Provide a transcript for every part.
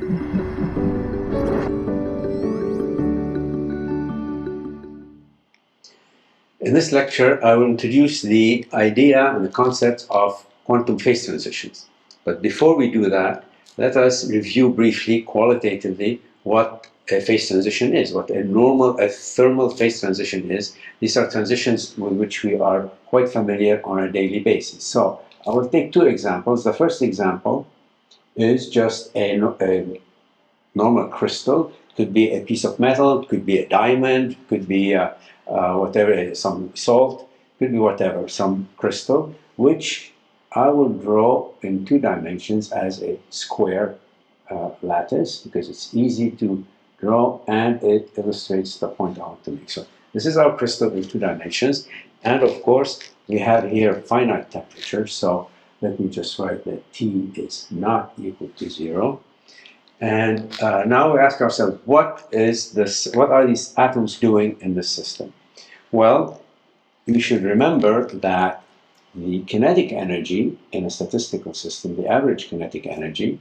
In this lecture, I will introduce the idea and the concept of quantum phase transitions. But before we do that, let us review briefly, qualitatively, what a phase transition is, what a thermal phase transition is. These are transitions with which we are quite familiar on a daily basis. So I will take two examples. The first example is just a normal crystal. It could be a piece of metal, it could be a diamond, it could be whatever, some salt, could be whatever, some crystal, which I will draw in 2 dimensions as a square lattice, because it's easy to draw and it illustrates the point I want to make. So this is our crystal in 2 dimensions, and of course we have here finite temperature. So let me just write that T is not equal to 0. And now we ask ourselves, what are these atoms doing in this system? Well, you should remember that the kinetic energy in a statistical system, the average kinetic energy,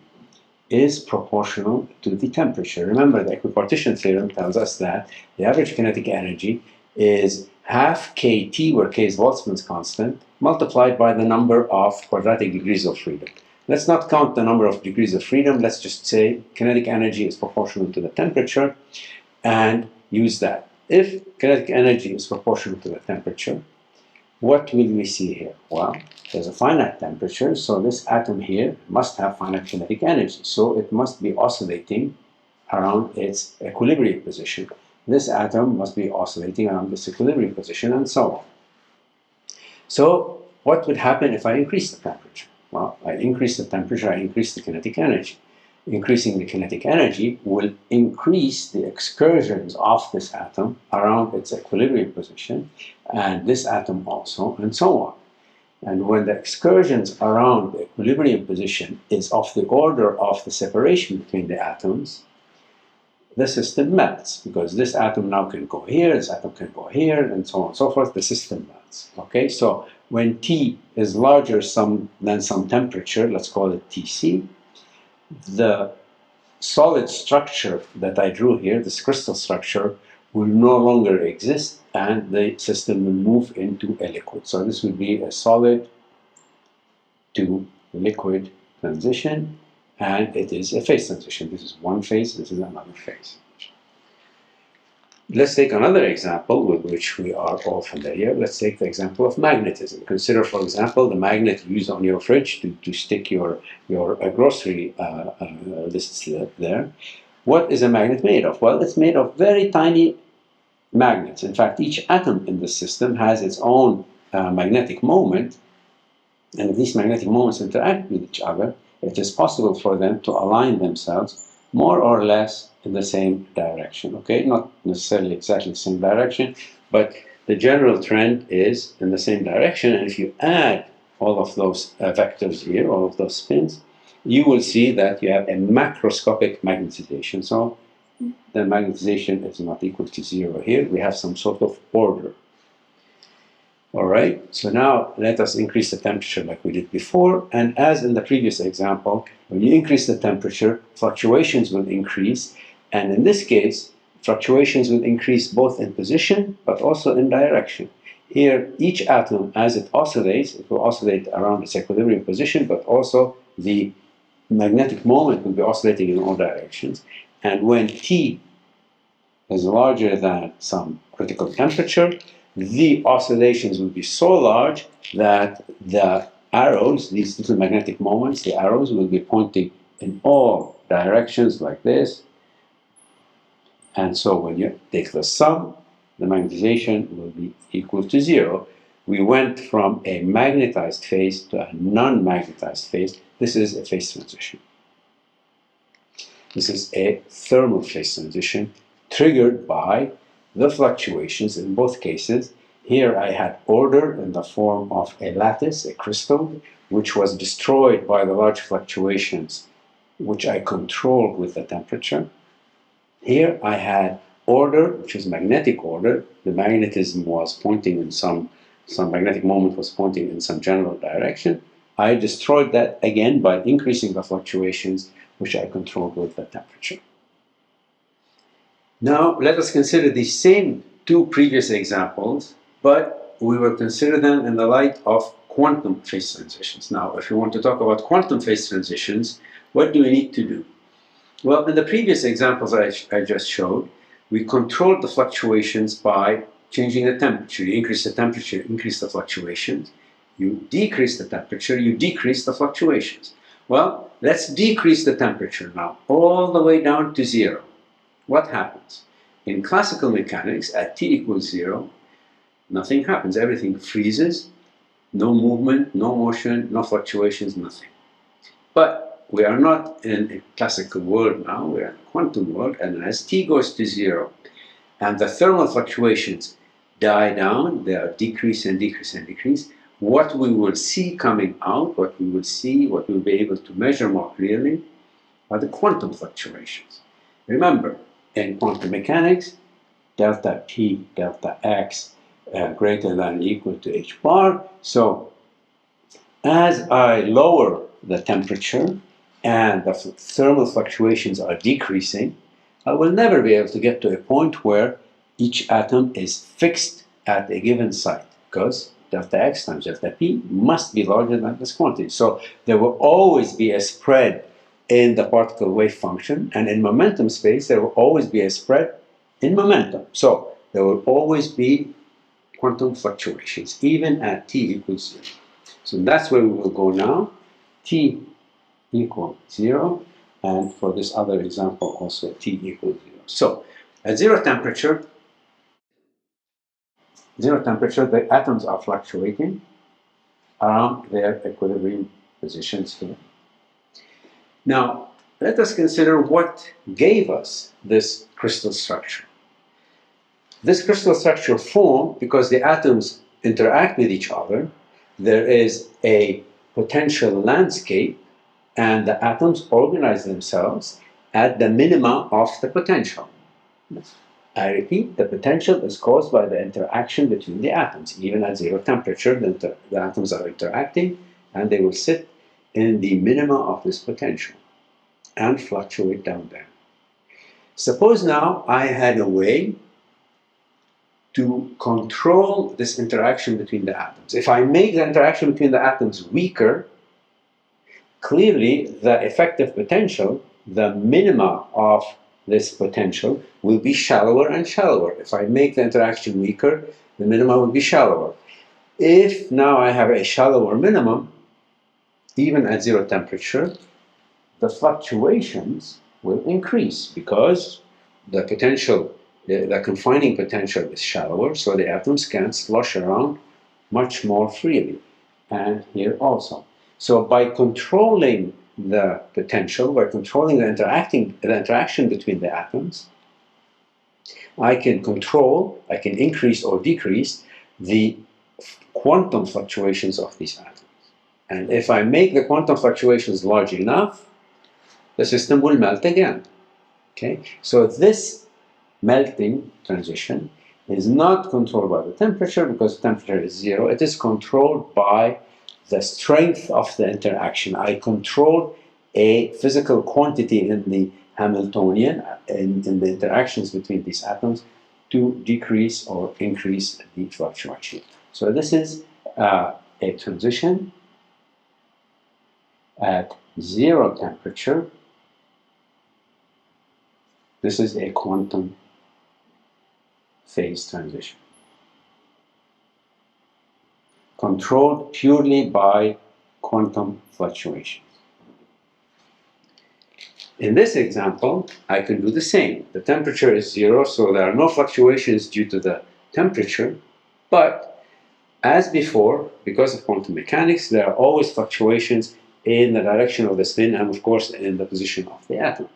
is proportional to the temperature. Remember, the equipartition theorem tells us that the average kinetic energy is half kT, where k is Boltzmann's constant, multiplied by the number of quadratic degrees of freedom. Let's not count the number of degrees of freedom. Let's just say kinetic energy is proportional to the temperature and use that. If kinetic energy is proportional to the temperature, what will we see here? Well, there's a finite temperature, so this atom here must have finite kinetic energy. So it must be oscillating around its equilibrium position. This atom must be oscillating around this equilibrium position, and so on. So what would happen if I increase the temperature? Well, I increase the temperature, I increase the kinetic energy. Increasing the kinetic energy will increase the excursions of this atom around its equilibrium position, and this atom also, and so on. And when the excursions around the equilibrium position is of the order of the separation between the atoms, the system melts, because this atom now can go here, this atom can go here, and so on and so forth. The system melts. Okay, so when T is larger than some temperature, let's call it Tc, the solid structure that I drew here, this crystal structure, will no longer exist, and the system will move into a liquid. So this will be a solid to liquid transition, and it is a phase transition. This is one phase, this is another phase. Let's take another example with which we are all familiar. Let's take the example of magnetism. Consider, for example, the magnet used on your fridge to stick your grocery lists there. What is a magnet made of? Well, it's made of very tiny magnets. In fact, each atom in the system has its own magnetic moment, and if these magnetic moments interact with each other, it is possible for them to align themselves more or less in the same direction. Okay, not necessarily exactly the same direction, but the general trend is in the same direction. And if you add all of those vectors here, all of those spins, you will see that you have a macroscopic magnetization. So the magnetization is not equal to 0 here. We have some sort of order. All right, so now let us increase the temperature like we did before. And as in the previous example, when you increase the temperature, fluctuations will increase. And in this case, fluctuations will increase both in position, but also in direction. Here, each atom, as it oscillates, it will oscillate around its equilibrium position, but also the magnetic moment will be oscillating in all directions. And when T is larger than some critical temperature, the oscillations will be so large that the arrows, these little magnetic moments, the arrows will be pointing in all directions like this. And so when you take the sum, the magnetization will be equal to 0. We went from a magnetized phase to a non-magnetized phase. This is a phase transition. This is a thermal phase transition triggered by the fluctuations in both cases. Here I had order in the form of a lattice, a crystal, which was destroyed by the large fluctuations, which I controlled with the temperature. Here I had order, which is magnetic order. The magnetism was pointing in some magnetic moment was pointing in some general direction. I destroyed that again by increasing the fluctuations which I controlled with the temperature. Now, let us consider these same two previous examples, but we will consider them in the light of quantum phase transitions. Now, if you want to talk about quantum phase transitions, what do we need to do? Well, in the previous examples I just showed, we controlled the fluctuations by changing the temperature. You increase the temperature, increase the fluctuations. You decrease the temperature, you decrease the fluctuations. Well, let's decrease the temperature now, all the way down to 0. What happens? In classical mechanics, at t equals 0, nothing happens. Everything freezes, no movement, no motion, no fluctuations, nothing. But we are not in a classical world now, we are in a quantum world, and as t goes to 0, and the thermal fluctuations die down, they are decrease and decrease and decrease, what we will see coming out, what we will see, what we'll be able to measure more clearly, are the quantum fluctuations. Remember, in quantum mechanics, delta T, delta X greater than or equal to h bar. So as I lower the temperature and the thermal fluctuations are decreasing, I will never be able to get to a point where each atom is fixed at a given site, because delta X times delta P must be larger than this quantity. So there will always be a spread in the particle wave function, and in momentum space there will always be a spread in momentum. So there will always be quantum fluctuations, even at t equals 0. So that's where we will go now. T equals 0, and for this other example also t equals 0. So at zero temperature, the atoms are fluctuating around their equilibrium positions here. Now, let us consider what gave us this crystal structure. This crystal structure formed because the atoms interact with each other. There is a potential landscape, and the atoms organize themselves at the minima of the potential. I repeat, the potential is caused by the interaction between the atoms. Even at zero temperature, the atoms are interacting, and they will sit in the minima of this potential and fluctuate down there. Suppose now I had a way to control this interaction between the atoms. If I make the interaction between the atoms weaker, clearly the effective potential, the minima of this potential, will be shallower and shallower. If I make the interaction weaker, the minima will be shallower. If now I have a shallower minimum, even at zero temperature, the fluctuations will increase because the potential, the confining potential is shallower, so the atoms can slosh around much more freely. And here also. So by controlling the potential, by controlling the interaction between the atoms, I can increase or decrease the quantum fluctuations of these atoms. And if I make the quantum fluctuations large enough, the system will melt again. Okay? So this melting transition is not controlled by the temperature, because temperature is 0. It is controlled by the strength of the interaction. I control a physical quantity in the Hamiltonian, in the interactions between these atoms, to decrease or increase the fluctuation. So this is a transition at zero temperature. This is a quantum phase transition, controlled purely by quantum fluctuations. In this example, I can do the same. The temperature is 0, so there are no fluctuations due to the temperature, but as before, because of quantum mechanics, there are always fluctuations in the direction of the spin and, of course, in the position of the atom.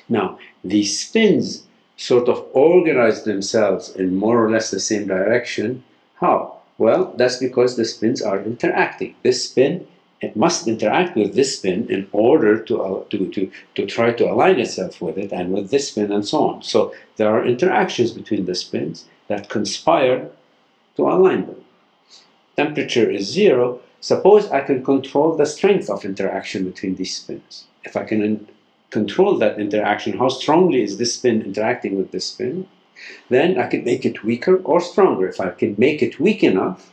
Now, these spins sort of organize themselves in more or less the same direction. How? Well, that's because the spins are interacting. This spin, it must interact with this spin in order to try to align itself with it, and with this spin, and so on. So there are interactions between the spins that conspire to align them. Temperature is 0. Suppose I can control the strength of interaction between these spins. if I can control that interaction, how strongly is this spin interacting with this spin, then I can make it weaker or stronger. If I can make it weak enough,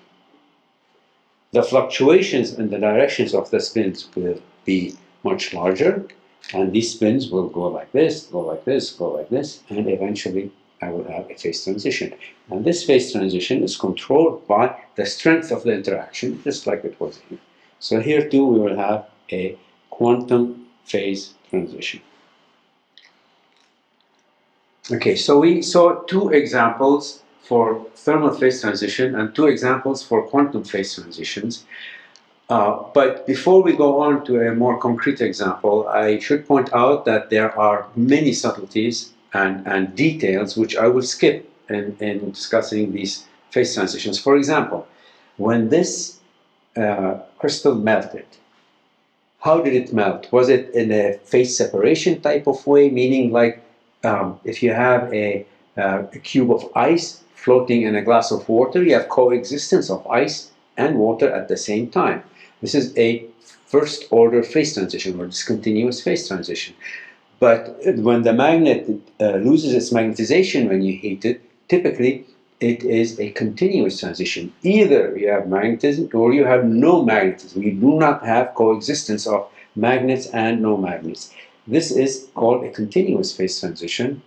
the fluctuations in the directions of the spins will be much larger, and these spins will go like this, go like this, go like this, and eventually I will have a phase transition. And this phase transition is controlled by the strength of the interaction, just like it was here. So here too we will have a quantum phase transition. Okay, so we saw two examples for thermal phase transition and two examples for quantum phase transitions. But before we go on to a more concrete example, I should point out that there are many subtleties and details which I will skip in discussing these phase transitions. For example, when this crystal melted, how did it melt? Was it in a phase separation type of way, meaning like if you have a cube of ice floating in a glass of water, you have coexistence of ice and water at the same time. This is a first order phase transition or discontinuous phase transition. But when the magnet loses its magnetization when you heat it, typically it is a continuous transition. Either you have magnetism or you have no magnetism. You do not have coexistence of magnets and no magnets. This is called a continuous phase transition.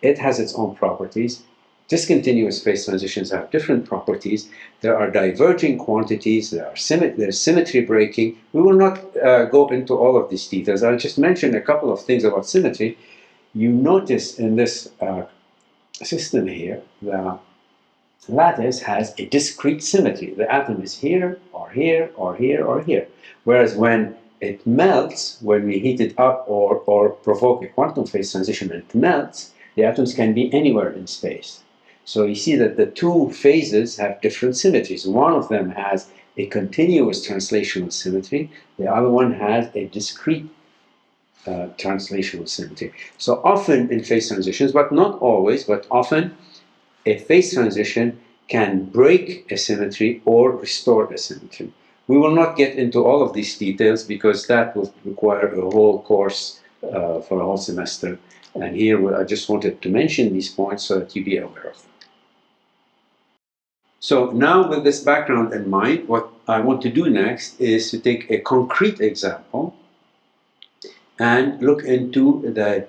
It has its own properties. Discontinuous phase transitions have different properties. There are diverging quantities, there's symmetry breaking. We will not go into all of these details. I'll just mention a couple of things about symmetry. You notice in this system here, the lattice has a discrete symmetry. The atom is here, or here, or here, or here. Whereas when it melts, when we heat it up or provoke a quantum phase transition and it melts, the atoms can be anywhere in space. So you see that the two phases have different symmetries. One of them has a continuous translational symmetry. The other one has a discrete translational symmetry. So often in phase transitions, but not always, but often, a phase transition can break a symmetry or restore a symmetry. We will not get into all of these details because that will require a whole course for a whole semester. And here I just wanted to mention these points so that you be aware of them. So now with this background in mind, what I want to do next is to take a concrete example and look into a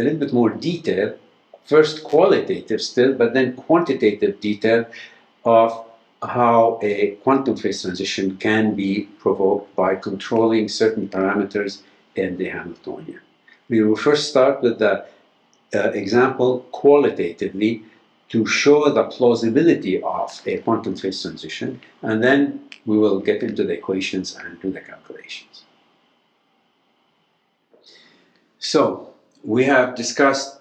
little bit more detail, first qualitative still, but then quantitative detail of how a quantum phase transition can be provoked by controlling certain parameters in the Hamiltonian. We will first start with the example qualitatively to show the plausibility of a quantum phase transition, and then we will get into the equations and do the calculations. So we have discussed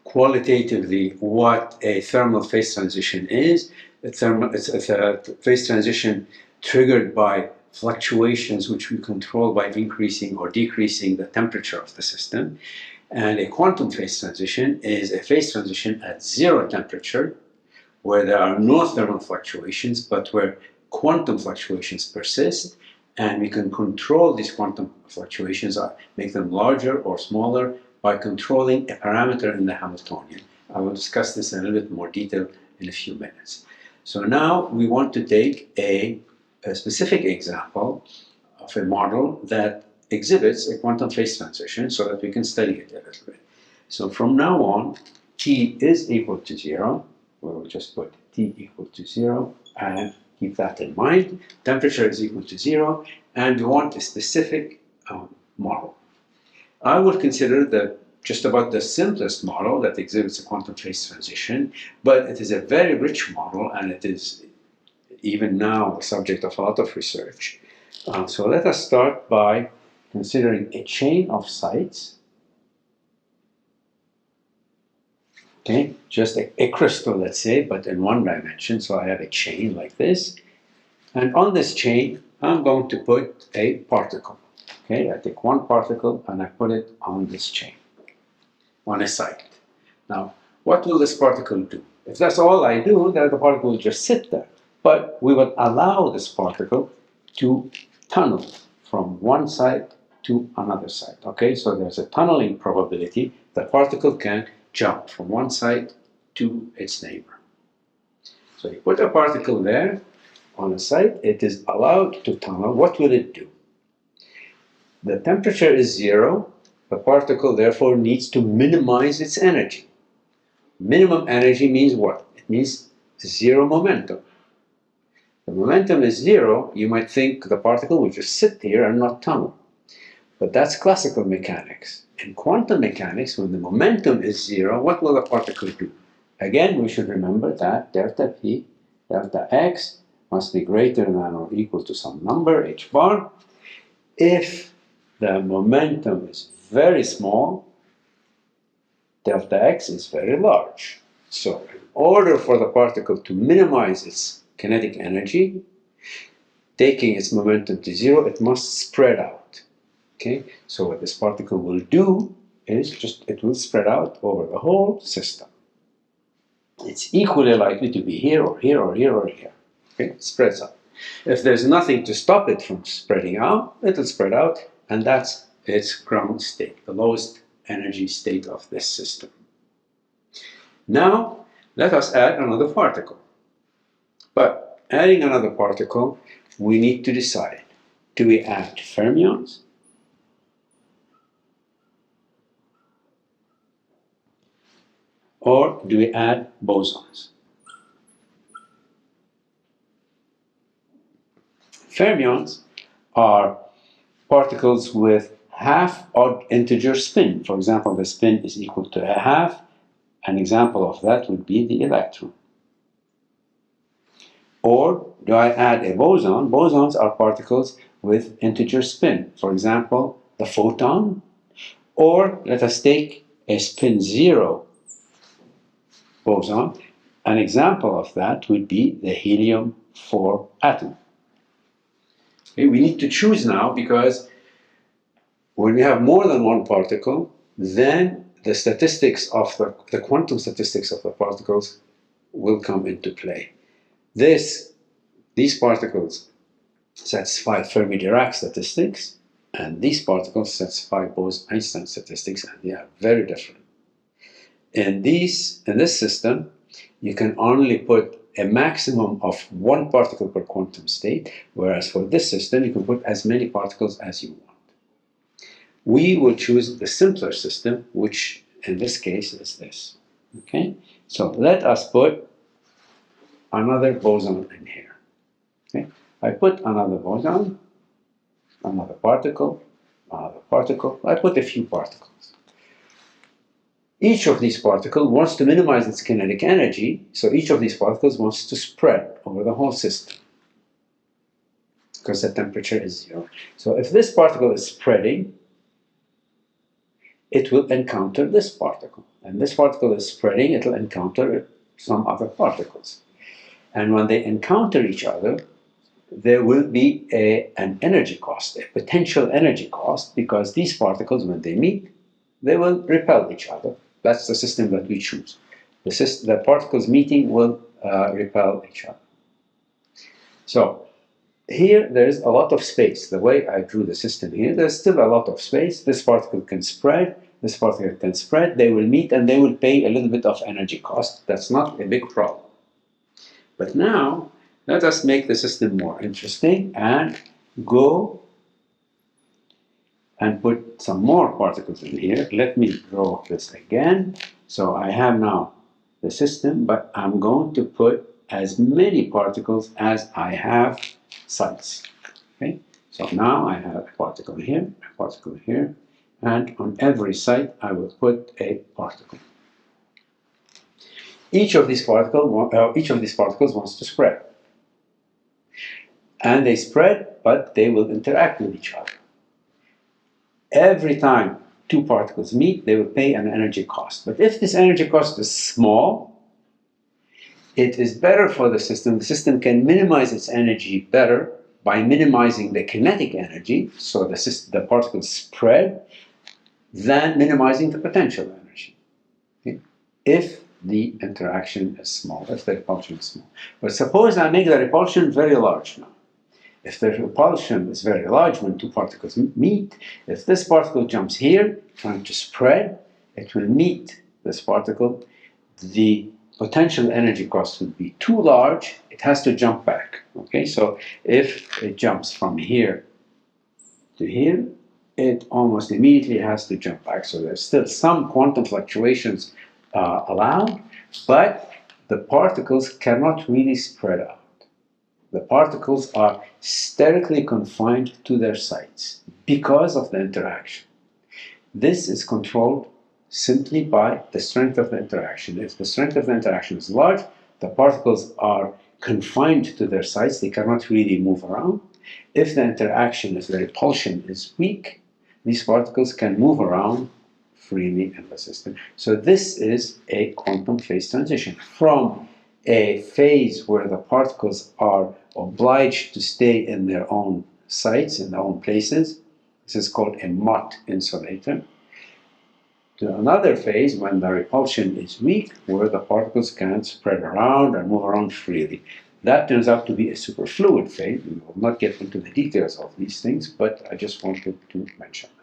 qualitatively what a thermal phase transition is. It's a phase transition triggered by fluctuations which we control by increasing or decreasing the temperature of the system. And a quantum phase transition is a phase transition at zero temperature where there are no thermal fluctuations but where quantum fluctuations persist, and we can control these quantum fluctuations, make them larger or smaller by controlling a parameter in the Hamiltonian. I will discuss this in a little bit more detail in a few minutes. So now we want to take a specific example of a model that exhibits a quantum phase transition so that we can study it a little bit. So from now on, t is equal to 0. We'll just put t equal to 0 and keep that in mind. Temperature is equal to 0, and we want a specific model. I will consider just about the simplest model that exhibits a quantum phase transition, but it is a very rich model, and it is even now the subject of a lot of research. So let us start by considering a chain of sites. Okay, just a crystal, let's say, but in one dimension. So I have a chain like this, and on this chain, I'm going to put a particle. Okay, I take one particle and I put it on this chain, on a site. Now, what will this particle do? If that's all I do, then the particle will just sit there. But we will allow this particle to tunnel from one site to another side. Okay, so there's a tunneling probability. The particle can jump from one side to its neighbor. So you put a particle there on a site, it is allowed to tunnel. What will it do? The temperature is 0. The particle therefore needs to minimize its energy. Minimum energy means what? It means 0 momentum. The momentum is 0, you might think the particle will just sit here and not tunnel. But that's classical mechanics. In quantum mechanics, when the momentum is 0, what will the particle do? Again, we should remember that delta P, delta X must be greater than or equal to some number, h bar. If the momentum is very small, delta X is very large. So in order for the particle to minimize its kinetic energy, taking its momentum to 0, it must spread out. Okay? So what this particle will do is it will spread out over the whole system. It's equally likely to be here or here or here or here. Okay? It spreads out. If there's nothing to stop it from spreading out, it'll spread out, and that's its ground state, the lowest energy state of this system. Now, let us add another particle. But adding another particle, we need to decide, do we add fermions or do we add bosons? Fermions are particles with half odd integer spin. For example, the spin is equal to a half. An example of that would be the electron. Or do I add a boson? Bosons are particles with integer spin. For example, the photon. Or let us take a spin 0 boson. An example of that would be the helium-4 atom. Okay, we need to choose now, because when we have more than one particle, then the statistics of the quantum statistics of the particles will come into play. These particles satisfy Fermi-Dirac statistics, and these particles satisfy Bose-Einstein statistics, and they are very different. In this system, you can only put a maximum of one particle per quantum state, whereas for this system, you can put as many particles as you want. We will choose the simpler system, which in this case is this. Okay? So let us put another boson in here. Okay? I put another boson, another particle, another particle. I put a few particles. Each of these particles wants to minimize its kinetic energy, so each of these particles wants to spread over the whole system, because the temperature is 0. So if this particle is spreading, it will encounter this particle. And this particle is spreading, it will encounter some other particles. And when they encounter each other, there will be an energy cost, a potential energy cost, because these particles, when they meet, they will repel each other. That's the system that we choose. The particles meeting will repel each other. So here there is a lot of space. The way I drew the system here, there's still a lot of space. This particle can spread, this particle can spread. They will meet and they will pay a little bit of energy cost. That's not a big problem. But now, let us make the system more interesting and go and put some more particles in here. Let me draw this again. So I have now the system, but I'm going to put as many particles as I have sites. Okay? So now I have a particle here, a particle here, and on every site I will put a particle. Each of these particles wants to spread. And they spread, but they will interact with each other. Every time two particles meet, they will pay an energy cost. But if this energy cost is small, it is better for the system. The system can minimize its energy better by minimizing the kinetic energy, so the particles spread, than minimizing the potential energy. Okay? If the interaction is small, if the repulsion is small. But suppose I make the repulsion very large now. If the repulsion is very large when two particles meet, if this particle jumps here, trying to spread, it will meet this particle. The potential energy cost would be too large, it has to jump back. Okay, so if it jumps from here to here, it almost immediately has to jump back. So there's still some quantum fluctuations allowed, but the particles cannot really spread out. The particles are sterically confined to their sites because of the interaction. This is controlled simply by the strength of the interaction. If the strength of the interaction is large, the particles are confined to their sites, they cannot really move around. If the interaction, if the repulsion is weak, these particles can move around freely in the system. So this is a quantum phase transition from a phase where the particles are obliged to stay in their own sites, in their own places. This is called a Mott insulator. To another phase when the repulsion is weak, where the particles can spread around and move around freely. That turns out to be a superfluid phase. We will not get into the details of these things, but I just wanted to mention that.